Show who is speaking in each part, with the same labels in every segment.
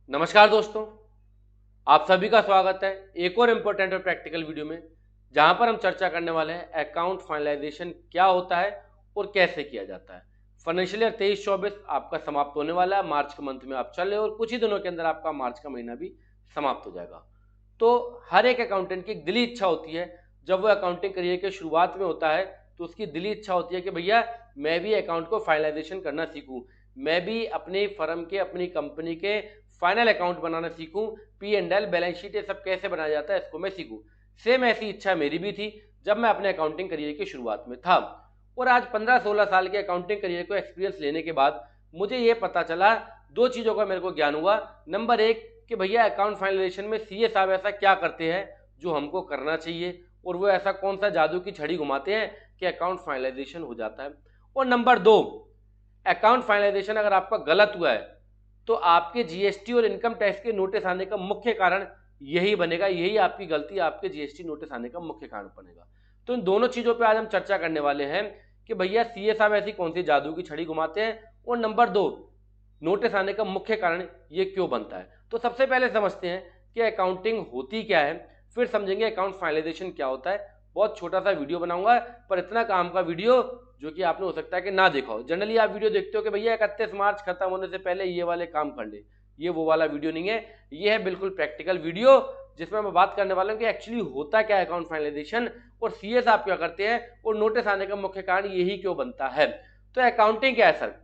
Speaker 1: नमस्कार दोस्तों, आप सभी का स्वागत है एक और इम्पोर्टेंट और प्रैक्टिकल वीडियो में, जहां पर हम चर्चा करने वाले हैं अकाउंट फाइनलाइजेशन क्या होता है और कैसे किया जाता है। फाइनेंशियल ईयर 23-24 आपका समाप्त होने वाला है। मार्च के मंथ में आप चल रहे हो और कुछ ही दिनों के अंदर आपका मार्च का महीना भी समाप्त हो जाएगा। तो हर एक अकाउंटेंट की एक दिली इच्छा होती है, जब वो अकाउंटिंग करियर के शुरुआत में होता है तो उसकी दिली इच्छा होती है कि भैया मैं भी अकाउंट को फाइनलाइजेशन करना सीखूं, मैं भी अपनी फर्म के अपनी कंपनी के फाइनल अकाउंट बनाना सीखूं, P and L balance sheet ये सब कैसे बनाया जाता है इसको मैं सीखूं। सेम ऐसी इच्छा मेरी भी थी जब मैं अपने अकाउंटिंग करियर की शुरुआत में था। और आज 15-16 साल के अकाउंटिंग करियर को एक्सपीरियंस लेने के बाद मुझे ये पता चला, दो चीज़ों का मेरे को ज्ञान हुआ। नंबर एक कि भैया अकाउंट फाइनलाइजेशन में सीए साहब ऐसा क्या करते हैं जो हमको करना चाहिए, और वो ऐसा कौन सा जादू की छड़ी घुमाते हैं कि अकाउंट फाइनलाइजेशन हो जाता है। और नंबर दो, अकाउंट फाइनलाइजेशन अगर आपका गलत हुआ है तो आपके जीएसटी और इनकम टैक्स के नोटिस आने का मुख्य कारण यही बनेगा, यही आपकी गलती आपके जीएसटी नोटिस आने का मुख्य कारण बनेगा। तो इन दोनों चीजों पे आज हम चर्चा करने वाले हैं कि भैया सीए साहब ऐसी कौन सी जादू की छड़ी घुमाते हैं, और नंबर दो, नोटिस आने का मुख्य कारण ये क्यों बनता है। तो सबसे पहले समझते हैं कि अकाउंटिंग होती क्या है, फिर समझेंगे अकाउंट फाइनलाइजेशन क्या होता है। बहुत छोटा सा वीडियो बनाऊंगा, पर इतना काम का वीडियो जो कि आपने हो सकता है कि ना देखा हो। जनरली आप वीडियो देखते हो कि भैया 31 मार्च खत्म होने से पहले ये वाले काम कर ले, ये वो वाला वीडियो नहीं है। ये है बिल्कुल प्रैक्टिकल वीडियो जिसमें मैं बात करने वाला हूँ कि एक्चुअली होता क्या है अकाउंट फाइनलाइजेशन, और सीए साहब क्या करते हैं, और नोटिस आने का मुख्य कारण यही क्यों बनता है। तो अकाउंटिंग क्या है सर?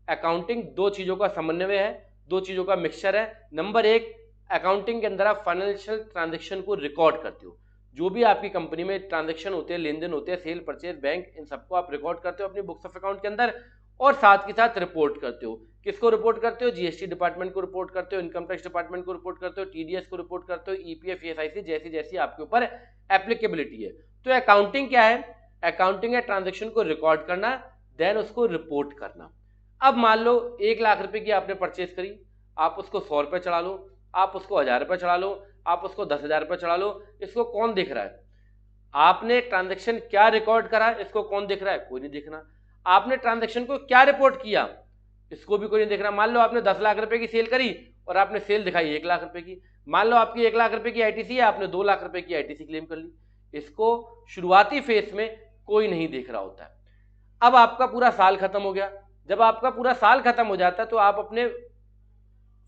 Speaker 1: अकाउंटिंग दो चीजों का समन्वय है, दो चीजों का मिक्सचर है। नंबर एक, अकाउंटिंग के अंदर आप फाइनेंशियल ट्रांजेक्शन को रिकॉर्ड करते हो। जो भी आपकी कंपनी में ट्रांजेक्शन होते हैं, लेन देन होते हैं, सेल परचेज बैंक, इन सबको आप रिकॉर्ड करते हो अपनी बुक्स ऑफ अकाउंट के अंदर, और साथ के साथ रिपोर्ट करते हो। किसको रिपोर्ट करते हो? जीएसटी डिपार्टमेंट को रिपोर्ट करते हो, इनकम टैक्स डिपार्टमेंट को रिपोर्ट करते हो, टीडीएस को रिपोर्ट करते हो, ईपीएफ ईएसआईसी जैसी जैसी आपके ऊपर एप्लीकेबिलिटी है। तो अकाउंटिंग क्या है? अकाउंटिंग है ट्रांजेक्शन को रिकॉर्ड करना, देन उसको रिपोर्ट करना। अब मान लो 1 लाख रुपए की आपने परचेज करी, आप उसको 100 रुपए चढ़ा लो, आप उसको 1000 रुपए चढ़ा लो, आप उसको 10,000 रुपए चढ़ा लो, इसको कौन देख रहा है? आपने ट्रांजैक्शन क्या रिकॉर्ड करा, इसको कौन देख रहा है? कोई नहीं देख रहा। आपने ट्रांजैक्शन को क्या रिपोर्ट किया, इसको भी कोई नहीं देख रहा। मान लो आपने 10 लाख रुपए की सेल करी और आपने सेल दिखाई 1 लाख रुपए की। मान लो आपकी 1 लाख रुपए की आईटीसी है, आपने 2 लाख रुपए की आईटीसी क्लेम कर ली। इसको शुरुआती फेज में कोई नहीं देख रहा होता है। अब आपका पूरा साल खत्म हो गया। जब आपका पूरा साल खत्म हो जाता है तो आप अपने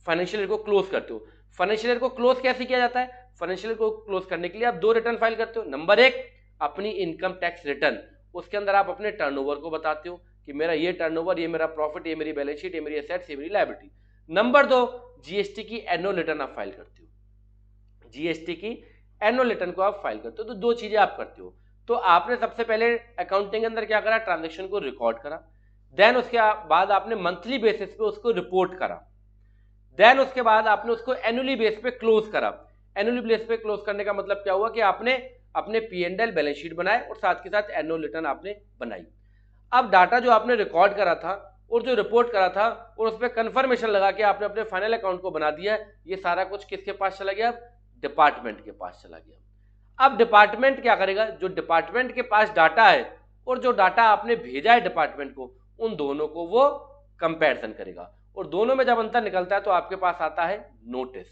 Speaker 1: फाइनेंशियल ईयर को क्लोज करते हो। फाइनेंशियल ईयर को क्लोज कैसे किया जाता है? फाइनेंशियल ईयर को क्लोज करने के लिए आप दो रिटर्न फाइल करते हो। नंबर एक, अपनी इनकम टैक्स रिटर्न, उसके अंदर आप अपने टर्नओवर को बताते हो कि मेरा ये टर्नओवर, ये मेरा प्रॉफिट, ये मेरी बैलेंस शीट, ये मेरी एसेट्स, ये मेरी लायबिलिटी। नंबर दो, जीएसटी की एनुअल रिटर्न आप फाइल करते हो। जीएसटी की एनुअल रिटर्न को आप फाइल करते हो। तो दो चीजें आप करते हो। तो आपने सबसे पहले अकाउंटिंग के अंदर क्या करा? ट्रांजेक्शन को रिकॉर्ड करा। देन उसके बाद आपने मंथली बेसिस पे उसको रिपोर्ट करा। देन उसके बाद आपने उसको एनुअली बेस पे क्लोज करा। एनुअली बेस पे क्लोज करने का मतलब क्या हुआ कि आपने अपने P and L balance sheet बनाए और साथ के साथ एनुअल रिटर्न आपने बनाई। अब डाटा जो आपने रिकॉर्ड करा था और जो रिपोर्ट करा था और उस पर कंफर्मेशन लगा के आपने अपने फाइनल अकाउंट को बना दिया, ये सारा कुछ किसके पास चला गया? डिपार्टमेंट के पास चला गया। अब डिपार्टमेंट क्या करेगा? जो डिपार्टमेंट के पास डाटा है और जो डाटा आपने भेजा है डिपार्टमेंट को, उन दोनों को वो कंपैरिजन करेगा, और दोनों में जब अंतर निकलता है तो आपके पास आता है नोटिस।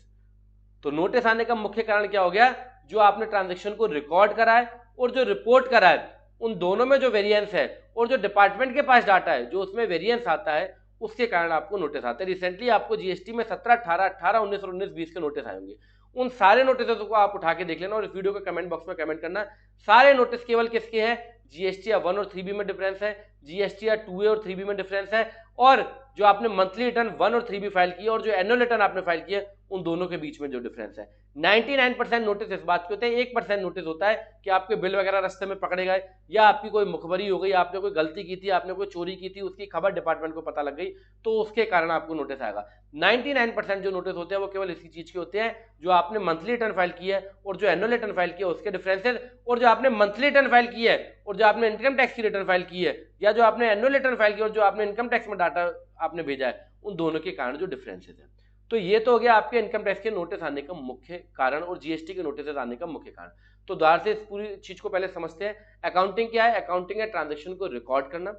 Speaker 1: तो नोटिस आने का मुख्य कारण क्या हो गया? जो आपने ट्रांजैक्शन को रिकॉर्ड करा है और जो रिपोर्ट करा है, उन दोनों में जो वेरिएंस है और जो डिपार्टमेंट के पास डाटा है जो उसमें वेरिएंस आता है, उसके कारण आपको नोटिस आते हैं। रिसेंटली आपको जीएसटी में 17, 18, 18, 19 और 19, 20 के नोटिस आए होंगे। उन सारे नोटिस को आप उठा के देख लेना और इस वीडियो के कमेंट बॉक्स में कमेंट करना। सारे नोटिस केवल किसके हैं? जीएसटी 1 और 3B में डिफरेंस है, जीएसटी 2A और 3B में डिफरेंस है, और जो आपने मंथली रिटर्न 1 और 3B फाइल किया और जो एनुअल रिटर्न आपने फाइल किया, उन दोनों के बीच में जो डिफरेंस है। 99% नोटिस इस बात के होते हैं, 1% नोटिस होता है कि आपके बिल वगैरह रास्ते में पकड़े गए, या आपकी कोई मुखबरी हो गई, आपने कोई गलती की थी, आपने कोई चोरी की थी, उसकी खबर डिपार्टमेंट को पता लग गई, तो उसके कारण आपको नोटिस आएगा। 99% जो नोटिस होते हैं वो केवल इसी चीज के होते हैं, जो आपने मंथली रिटर्न फाइल की है और जो एनुअल रिटर्न फाइल किया उसके डिफरेंसेस, और जो आपने मंथली रिटर्न फाइल की है और जो आपने इनकम टैक्स की रिटर्न फाइल की है, या जो आपने एनुअल रिटर्न फाइल की और जो आपने इनकम टैक्स में डाटा आपने भेजा है, उन दोनों के कारण जो डिफरेंसेस है। तो ये तो हो गया आपके इनकम टैक्स के नोटिस आने का मुख्य कारण और जीएसटी के नोटिस आने का मुख्य कारण। तो दोबारा से इस पूरी चीज को पहले समझते हैं। अकाउंटिंग क्या है? अकाउंटिंग है ट्रांजैक्शन को रिकॉर्ड करना,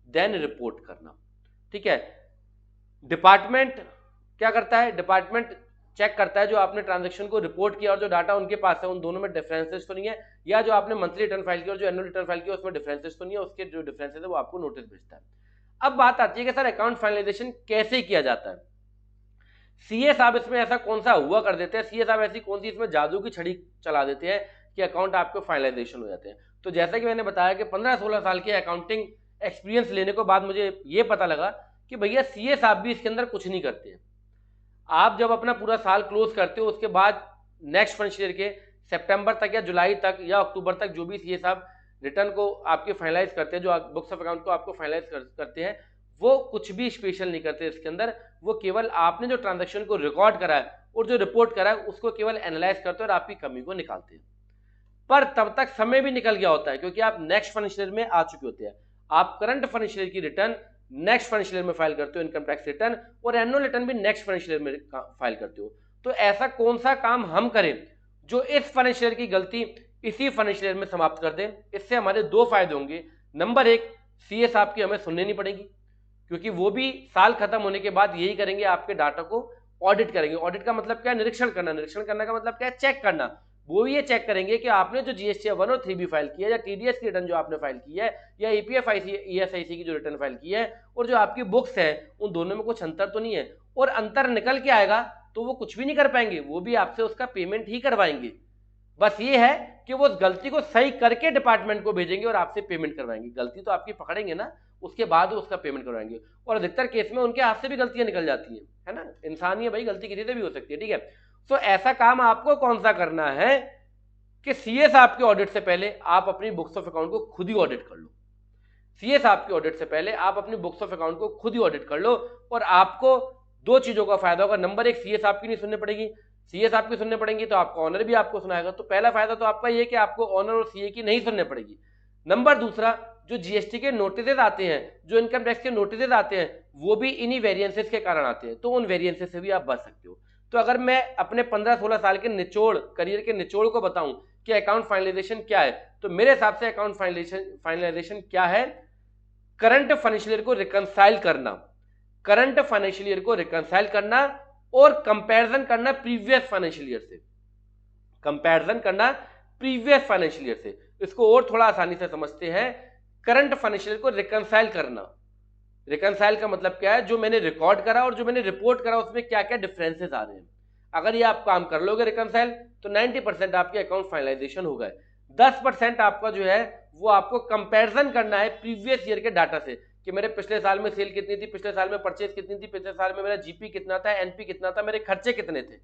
Speaker 1: देन रिपोर्ट करना। ठीक है। डिपार्टमेंट क्या करता है? डिपार्टमेंट चेक करता है जो आपने ट्रांजेक्शन को रिपोर्ट किया और जो डाटा उनके पास है उन दोनों में डिफरेंसेस तो नहीं है, या जो आपने मंथली रिटर्न फाइल किया और जो एनुअल रिटर्न फाइल किया उसमें डिफरेंसेस तो नहीं है, उसके जो डिफरेंसेस है वो आपको नोटिस भेजता है। अब बात आती है कि सर अकाउंट फाइनलाइजेशन कैसे किया जाता है। सीए साहब इसमें ऐसा कौन सा हुआ कर देते हैं, सीए साहब ऐसी कौन सी इसमें जादू की छड़ी चला देते हैं कि अकाउंट आपके फाइनलाइजेशन हो जाते हैं। तो जैसा कि मैंने बताया कि 15-16 साल के अकाउंटिंग एक्सपीरियंस लेने के बाद मुझे ये पता लगा कि भैया सीए साहब भी इसके अंदर कुछ नहीं करते हैं। आप जब अपना पूरा साल क्लोज करते हो उसके बाद नेक्स्ट फाइनेंशियल ईयर के सितंबर तक या जुलाई तक या अक्टूबर तक जो भी सीए साहब रिटर्न को आपके फाइनलाइज करते हैं, जो बुक्स ऑफ अकाउंट को आपको फाइनलाइज करते हैं, वो कुछ भी स्पेशल नहीं करते इसके अंदर। वो केवल आपने जो ट्रांजैक्शन को रिकॉर्ड करा है और जो रिपोर्ट करा है उसको केवल एनालाइज करते हैं और आपकी कमी को निकालते हैं। पर तब तक समय भी निकल गया होता है क्योंकि आप नेक्स्ट फाइनेंशियल ईयर में आ चुके होते हैं। आप करंट फाइनेंशियल ईयर की रिटर्न नेक्स्ट फाइनेंशियल ईयर में फाइल करते हो, इनकम टैक्स रिटर्न, और एनुअल रिटर्न भी नेक्स्ट फाइनेंशियल ईयर में फाइल करते हो। तो ऐसा कौन सा काम हम करें जो इस फाइनेंशियल ईयर की गलती इसी फाइनेंशियल ईयर में समाप्त कर दें। इससे हमारे दो फायदे होंगे। नंबर एक, सीए साहब की हमें सुननी नहीं पड़ेगी क्योंकि वो भी साल खत्म होने के बाद यही करेंगे, आपके डाटा को ऑडिट करेंगे। ऑडिट का मतलब क्या है? निरीक्षण करना। निरीक्षण करने का मतलब क्या है? चेक करना। वो ये चेक करेंगे कि आपने जो जीएसटी 1 और 3B फाइल किया है, या टीडीएस की रिटर्न जो आपने फाइल की है, या ईपीएफ ईएसआईसी की जो रिटर्न फाइल की है, और जो आपकी बुक्स है उन दोनों में कुछ अंतर तो नहीं है। और अंतर निकल के आएगा तो वो कुछ भी नहीं कर पाएंगे, वो भी आपसे उसका पेमेंट ही करवाएंगे। बस ये है कि वो उस गलती को सही करके डिपार्टमेंट को भेजेंगे और आपसे पेमेंट करवाएंगे। गलती तो आपकी पकड़ेंगे ना, उसके बाद उसका पेमेंट करवाएंगे। और अधिकतर केस में उनके हाथ से भी गलतियां निकल जाती हैं, है ना। इंसान ही है भाई, गलती किसी से भी हो सकती है, ठीक है। तो ऐसा काम आपको कौन सा करना है कि सीए साहब के ऑडिट से पहले आप अपनी बुक्स ऑफ अकाउंट को खुद ही ऑडिट कर लो। सीए साहब के ऑडिट से पहले आप अपनी बुक्स ऑफ अकाउंट को खुद ही ऑडिट कर लो और आपको दो चीजों का फायदा होगा। नंबर एक, सीए साहब की नहीं सुननी पड़ेगी। सीए साहब की सुनने पड़ेंगी तो आपका ऑनर भी आपको सुनाएगा। तो पहला फायदा तो आपका ये कि आपको ऑनर और सीए की नहीं सुनने पड़ेगी। नंबर दूसरा, जो जीएसटी के नोटिसेज आते हैं, जो इनकम टैक्स के नोटिसेज आते हैं, वो भी इन्हीं वेरिएंसेस के कारण आते हैं। तो उन वेरिएंसेस से भी आप बच सकते हो। तो अगर मैं अपने 15-16 साल के निचोड़, करियर के निचोड़ को बताऊं कि अकाउंट फाइनलाइजेशन क्या है, तो मेरे हिसाब से अकाउंट फाइनलाइजेशन क्या है? करंट फाइनेंशियल ईयर को रिकंसाइल करना, करंट फाइनेंशियल ईयर को रिकंसाइल करना और कंपैरिजन करना प्रीवियस फाइनेंशियल ईयर से, कंपैरिजन करना प्रीवियस फाइनेंशियल ईयर से। इसको और थोड़ा आसानी से समझते हैं। करंट फाइनेंशियल ईयर को रिकंसाइल करना, रिकंसाइल का मतलब क्या है? जो मैंने रिकॉर्ड करा और जो मैंने रिपोर्ट करा उसमें क्या क्या डिफरेंसेस आ रहे हैं। अगर ये आप काम कर लोगे रिकंसाइल, तो 90% आपके अकाउंट फाइनलाइजेशन हो गए। 10% आपका जो है वो आपको कंपैरिजन करना है प्रीवियस ईयर के डाटा से कि मेरे पिछले साल में सेल कितनी थी, पिछले साल में परचेज कितनी थी, पिछले साल में मेरा जीपी कितना था, एनपी कितना था, मेरे खर्चे कितने थे,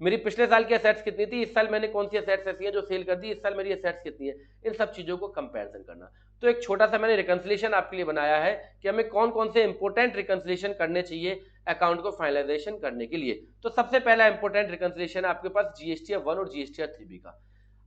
Speaker 1: मेरी पिछले साल की असेट्स कितनी थी, इस साल मैंने कौन सी असेट्स ऐसी है जो सेल कर दी, इस साल मेरी असेट्स कितनी है, इन सब चीजों को कंपैरिजन करना। तो एक छोटा सा मैंने रिकंसिलिएशन आपके लिए बनाया है कि हमें कौन कौन से इंपोर्टेंट रिकंसिलिएशन करने चाहिए अकाउंट को फाइनलाइजेशन करने के लिए। तो सबसे पहला इंपोर्टेंट रिकंसिलिएशन आपके पास जीएसटी 1 और जीएसटी 3B का।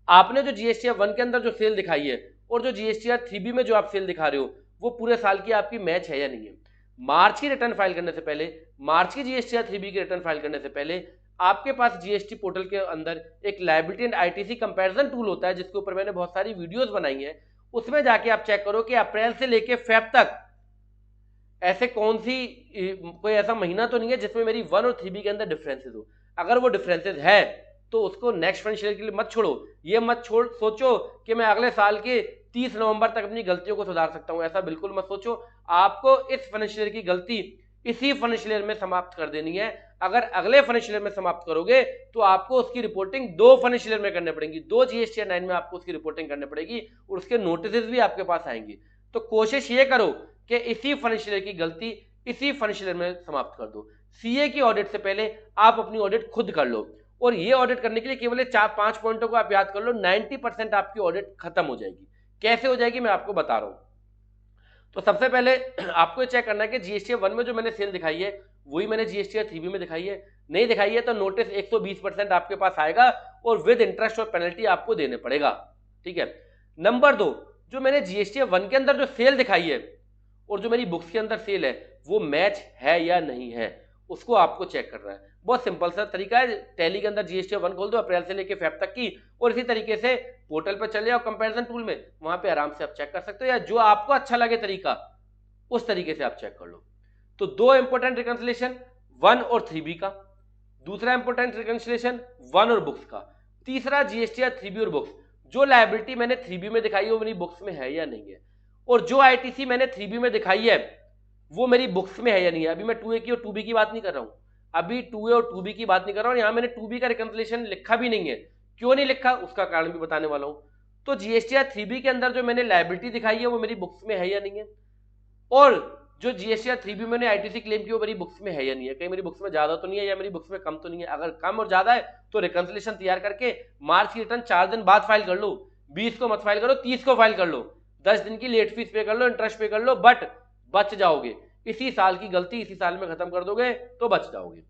Speaker 1: आपने जो जीएसटी 1 के अंदर जो सेल दिखाई है और जो जीएसटी 3B में जो आप सेल दिखा रहे हो, वो पूरे साल की आपकी मैच है या नहीं है। मार्च की रिटर्न फाइल करने से पहले, मार्च की जीएसटी 3B की रिटर्न फाइल करने से पहले आपके पास जीएसटी पोर्टल के अंदर एक liability and ITC comparison tool होता है, जिसके ऊपर मैंने बहुत सारी वीडियोस बनाई हैं। उसमें जाके आप चेक करो कि अप्रैल से लेके फेब तक ऐसे कौन सी कोई ऐसा महीना तो नहीं है जिसमें मेरी 1 और 3B के अंदर डिफरेंसेस हो। अगर वो डिफरेंसेस है तो उसको नेक्स्ट फाइनेंशियल ईयर के लिए मत छोड़ो। ये मत सोचो कि मैं अगले साल के 30 नवंबर तक अपनी गलतियों को सुधार सकता हूं, ऐसा बिल्कुल मत सोचो। आपको इस फाइनेंशियल ईयर की गलती इसी फाइनेंशियल ईयर में समाप्त कर देनी है। अगर अगले फाइनेंशियल ईयर में समाप्त करोगे तो आपको उसकी रिपोर्टिंग 2 फाइनेंशियल ईयर में करनी पड़ेगी, 2 जीएसटी 9 में आपको उसकी रिपोर्टिंग करनी पड़ेगी और उसके नोटिस भी आपके पास आएंगे। तो कोशिश ये करो कि इसी फाइनेंशियल ईयर की गलती इसी फाइनेंशियल ईयर में समाप्त कर दो। सीए की ऑडिट से पहले आप अपनी ऑडिट खुद कर लो और ये ऑडिट करने के लिए केवल 4-5 पॉइंटों को आप याद कर लो, 90% आपकी ऑडिट खत्म हो जाएगी। कैसे हो जाएगी मैं आपको बता रहा हूं। तो सबसे पहले आपको चेक करना है कि जीएसटी 1 में जो मैंने सेल दिखाई है वही मैंने जीएसटी 3B में दिखाई है। नहीं दिखाई है तो नोटिस 120% आपके पास आएगा और विद इंटरेस्ट और पेनल्टी आपको देने पड़ेगा, ठीक है। नंबर 2, जो मैंने जीएसटी 1 के अंदर जो सेल दिखाई है और जो मेरी बुक्स के अंदर सेल है वो मैच है या नहीं है, उसको आपको चेक करना है। बहुत सिंपल सा तरीका है, टैली के अंदर जीएसटी 1 खोल दो अप्रैल से लेके फेब तक की, और इसी तरीके से पोर्टल पर चले जाओ कंपैरिजन टूल में, वहां पे आराम से आप चेक कर सकते हो, या जो आपको अच्छा लगे तरीका उस तरीके से आप चेक कर लो। तो 2 इंपॉर्टेंट रिकंसिलिएशन 1 और 3B का, दूसरा इंपॉर्टेंट रिकंसिलिएशन 1 और बुक्स का। तीसरा जीएसटीआर 3B और बुक्स। जो लायबिलिटी मैंने 3B में दिखाई है वो मेरी बुक्स में है या नहीं है, और जो आईटीसी मैंने 3B में दिखाई है वो मेरी बुक्स में है या नहीं है। अभी मैं 2A की और 2B की बात नहीं कर रहा हूं, अभी 2A और 2B की बात नहीं कर रहा हूं। यहां मैंने 2B का रिकंसिलिएशन लिखा भी नहीं है। क्यों नहीं लिखा उसका कारण भी बताने वाला हूं। तो जीएसटीआर 3B के अंदर जो मैंने लायबिलिटी दिखाई है वो मेरी बुक्स में है या नहीं है, और जो जीएसटीआर 3B में मैंने आईटीसी क्लेम की वो मेरी बुक्स में है या नहीं है। कहीं मेरी बुक्स में ज्यादा तो नहीं है या मेरी बुक्स में कम तो नहीं है। अगर कम और ज्यादा है तो रिकंसिलिएशन तैयार करके मार्च की रिटर्न 4 दिन बाद फाइल कर लो। 20 को मत फाइल करो, 30 को फाइल कर लो, 10 दिन की लेट फीस पे कर लो, इंटरेस्ट पे कर लो, बट बच जाओगे। इसी साल की गलती इसी साल में खत्म कर दोगे तो बच जाओगे।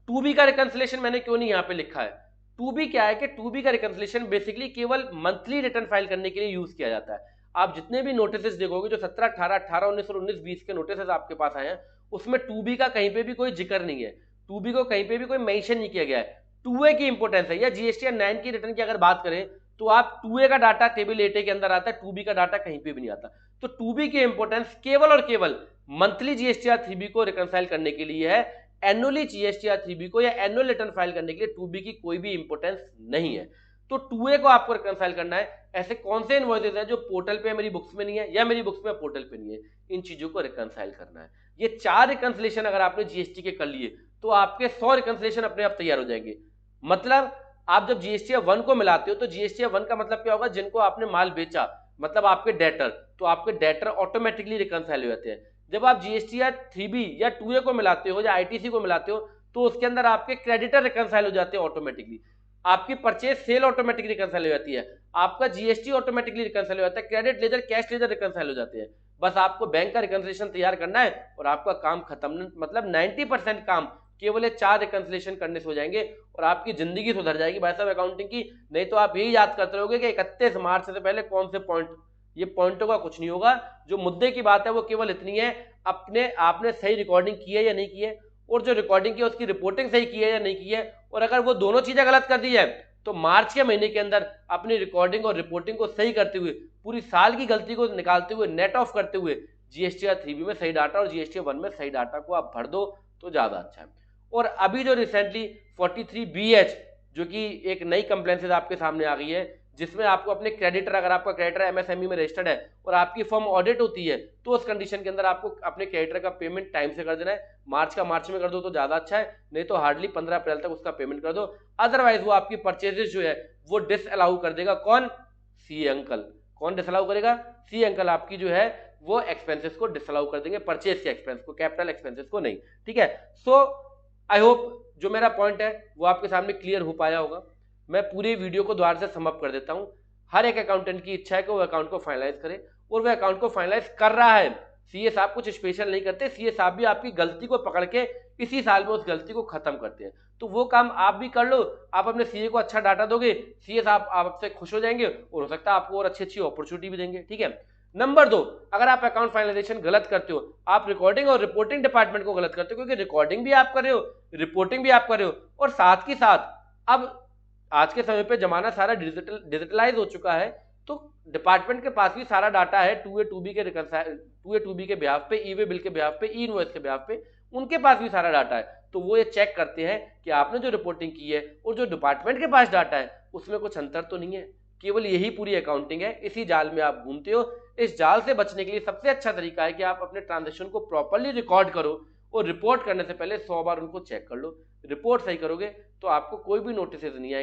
Speaker 1: 2B का रिकंसिलिएशन मैंने क्यों नहीं यहाँ पे लिखा है। 2B क्या है कि 2B का रिकंसिलिएशन बेसिकली केवल मंथली रिटर्न फाइल करने के लिए यूज किया जाता है। आप जितने भी नोटिस देखोगे जो 17, 18, 18, 19 और 19, 20 के नोटिस आपके पास आए हैं उसमें 2B का कहीं पे भी कोई जिक्र नहीं है। 2B को कहीं पे भी कोई मेंशन नहीं किया गया है। 2A की इंपोर्टेंस है, या जीएसटीआर 9 की रिटर्न की अगर बात करें तो आप 2A का डाटा टेबल 8A के अंदर आता है, 2B का डाटा कहीं पे भी नहीं आता। तो 2B की इंपोर्टेंस केवल और केवल मंथली जीएसटीआर 3B को रिकंसाइल करने के लिए है। एनुअली जीएसटीआर 3B को या एनुअल रिटर्न फाइल करने के लिए 2B की कोई भी इंपोर्टेंस नहीं है। तो 2A को आपको रिकंसाइल करना है। ऐसे कौन से इनवॉइसेस हैं जो पोर्टल पे मेरी बुक्स में नहीं है या मेरी बुक्स में पोर्टल पे नहीं है, इन चीजों को रिकंसाइल करना है। ये 4 रिकंसिलिएशन अगर आपने जीएसटी के कर लिए तो आपके 100 रिकंसिलिएशन अपने आप तैयार हो जाएंगे। मतलब आप जब जीएसटीआर 1 को मिलाते हो तो जीएसटीआर 1 का मतलब क्या होगा, जिनको आपने माल बेचा, मतलब आपके डेटर, तो आपके डेटर ऑटोमेटिकली रिकंसाइल हो जाते हैं। जब आप जीएसटीआर 3B या 2A को मिलाते हो या आईटीसी को मिलाते हो तो उसके अंदर आपके क्रेडिटर रिकंसाइल हो जाते हैं ऑटोमेटिकली, आपकी परचेज सेल ऑटोमेटिकली रिकंसाइल हो जाती है, आपका जीएसटी ऑटोमेटिकली रिकंसाइल हो जाता है, credit ledger cash ledger reconcile हो जाते हैं। बस आपको बैंक का रिकंसिलिएशन तैयार करना है और आपका काम खत्म। मतलब 90% काम केवल 4 रिकंसिलिएशन करने से हो जाएंगे और आपकी जिंदगी सुधर जाएगी भाई साहब अकाउंटिंग की। नहीं तो आप यही याद करते रहोगे कि 31 मार्च से पहले कौन से पॉइंट, ये पॉइंटों का कुछ नहीं होगा। जो मुद्दे की बात है वो केवल इतनी है, अपने आपने सही रिकॉर्डिंग की है या नहीं की है, और जो रिकॉर्डिंग की है उसकी रिपोर्टिंग सही की है या नहीं की है। और अगर वो दोनों चीजें गलत कर दी जाए तो मार्च के महीने के अंदर अपनी रिकॉर्डिंग और रिपोर्टिंग को सही करते हुए, पूरी साल की गलती को निकालते हुए, नेट ऑफ करते हुए जीएसटीआर 3B में सही डाटा और जीएसटीआर 1 में सही डाटा को आप भर दो तो ज्यादा अच्छा है। और अभी जो रिसेंटली 43BH जो कि एक नई कंप्लेंसेज आपके सामने आ गई है, जिसमें आपको अपने क्रेडिटर, अगर आपका क्रेडिटर एमएसएमई में रजिस्टर्ड है और आपकी फर्म ऑडिट होती है तो उस कंडीशन के अंदर आपको अपने क्रेडिटर का पेमेंट टाइम से कर देना है। मार्च का मार्च में कर दो तो ज्यादा अच्छा है, नहीं तो हार्डली 15 अप्रैल तक उसका पेमेंट कर दो। अदरवाइज वो आपकी परचेजेस जो है वो डिसअलाउ कर देगा। कौन? सी अंकल। कौन डिसअलाउ करेगा? सी अंकल आपकी जो है वो एक्सपेंसेस को डिसअलाउ कर देंगे, परचेज के एक्सपेंस को, कैपिटल एक्सपेंसेस को नहीं। ठीक है। सो आई होप जो मेरा पॉइंट है वो आपके सामने क्लियर हो पाया होगा। मैं पूरी वीडियो को दोबारा से समअप कर देता हूं। हर एक अकाउंटेंट की इच्छा है कि वो अकाउंट को फाइनलाइज करे और वो अकाउंट को फाइनलाइज कर रहा है। सीए साहब कुछ स्पेशल नहीं करते, सीए साहब भी आपकी गलती को पकड़ के इसी साल में उस गलती को खत्म करते हैं। तो वो काम आप भी कर लो। आप अपने सीए को अच्छा डाटा दोगे, सीए साहब आपसे खुश हो जाएंगे और हो सकता है आपको और अच्छी अच्छी अपॉर्चुनिटी भी देंगे। ठीक है। नंबर 2, अगर आप अकाउंट फाइनलाइजेशन गलत करते हो, आप रिकॉर्डिंग और रिपोर्टिंग डिपार्टमेंट को गलत करते हो, क्योंकि रिकॉर्डिंग भी आप कर रहे हो, रिपोर्टिंग भी आप कर रहे हो, और साथ ही साथ अब आज के समय पे जमाना सारा डिजिटलाइज हो चुका है, तो डिपार्टमेंट के पास भी सारा डाटा है 2A 2B के 2A 2B के ब्याह पे, ई वे बिल के ब्याह पे, ई इनवॉइस के ब्याह पे, उनके पास भी सारा डाटा है। तो वो ये चेक करते हैं कि आपने जो रिपोर्टिंग की है और जो डिपार्टमेंट के पास डाटा है उसमें कुछ अंतर तो नहीं है। केवल यही पूरी अकाउंटिंग है। इसी जाल में आप घूमते हो। इस जाल से बचने के लिए सबसे अच्छा तरीका है कि आप अपने ट्रांजेक्शन को प्रॉपरली रिकॉर्ड करो और रिपोर्ट करने से पहले 100 बार उनको चेक कर लो। रिपोर्ट सही करोगे तो आपको कोई भी नोटिस नहीं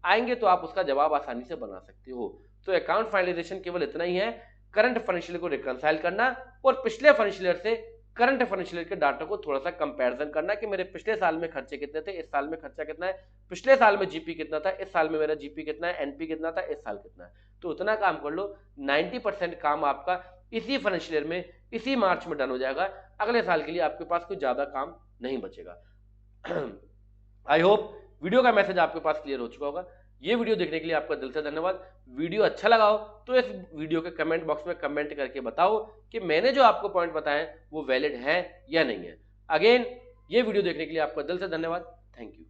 Speaker 1: आएंगे तो आप उसका जवाब आसानी से बना सकते हो। तो अकाउंट फाइनलाइजेशन केवल इतना ही है, करंट फाइनेंशियल को रिकंसाइल करना और पिछले फाइनेंशियल से करंट फाइनेंशियल के डाटा को थोड़ा सा कंपैरिजन करना कि मेरे पिछले साल में खर्चे कितने थे, इस साल में खर्चा कितना है, पिछले साल में जीपी कितना था, इस साल में मेरा जीपी कितना है, एनपी कितना था, इस साल कितना है। तो उतना काम कर लो। 90% काम आपका इसी फाइनेंशियल ईयर में, इसी मार्च में डन हो जाएगा। अगले साल के लिए आपके पास कोई ज्यादा काम नहीं बचेगा। आई होप वीडियो का मैसेज आपके पास क्लियर हो चुका होगा। ये वीडियो देखने के लिए आपका दिल से धन्यवाद। वीडियो अच्छा लगा हो तो इस वीडियो के कमेंट बॉक्स में कमेंट करके बताओ कि मैंने जो आपको पॉइंट बताए वो वैलिड है या नहीं है। अगेन ये वीडियो देखने के लिए आपका दिल से धन्यवाद। Thank you.